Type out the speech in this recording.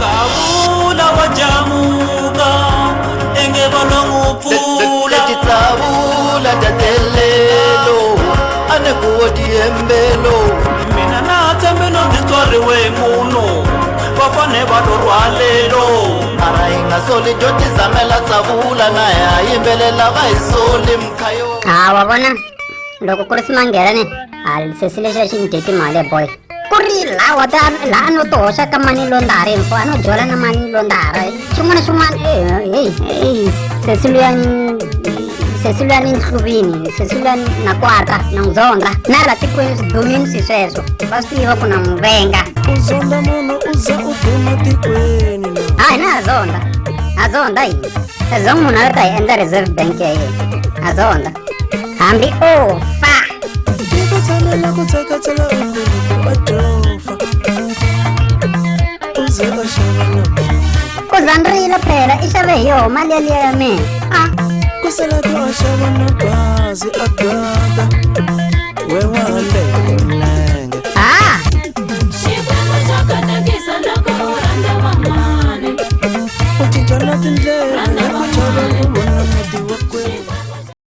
Tsavula wajamuka engebono ngupfula Tsavula datelelo ane kuodi embelo mina nathe mina nditswariwe muno vafane valorwalelo mara ingasoli joti zamela Tsavula na yayimbelela vaisoli mkhayo wabona loko ku ri Simanghelani sesile xa xindeti mali boy ku ri lawa la no to hoxa ka mani londari mfo ano jola na mani londara xin'wana Sesiluyani Nhluvini Sesiluyani na Kwata na Nzonda na la tikweni swidumini sweswo va swi tiva ku na Muvenga uzonda munhu uza uduma tikweni hayi na Azonda yi munhu a ta hi endla reserve bank ya yena Azonda hambi fa ku tsalela ku tsakatsela vajofa uze va xava na ku zandrila phela i xave hi yoho mali yaliya ya mina kusala ku a xava na bazi a gada we wale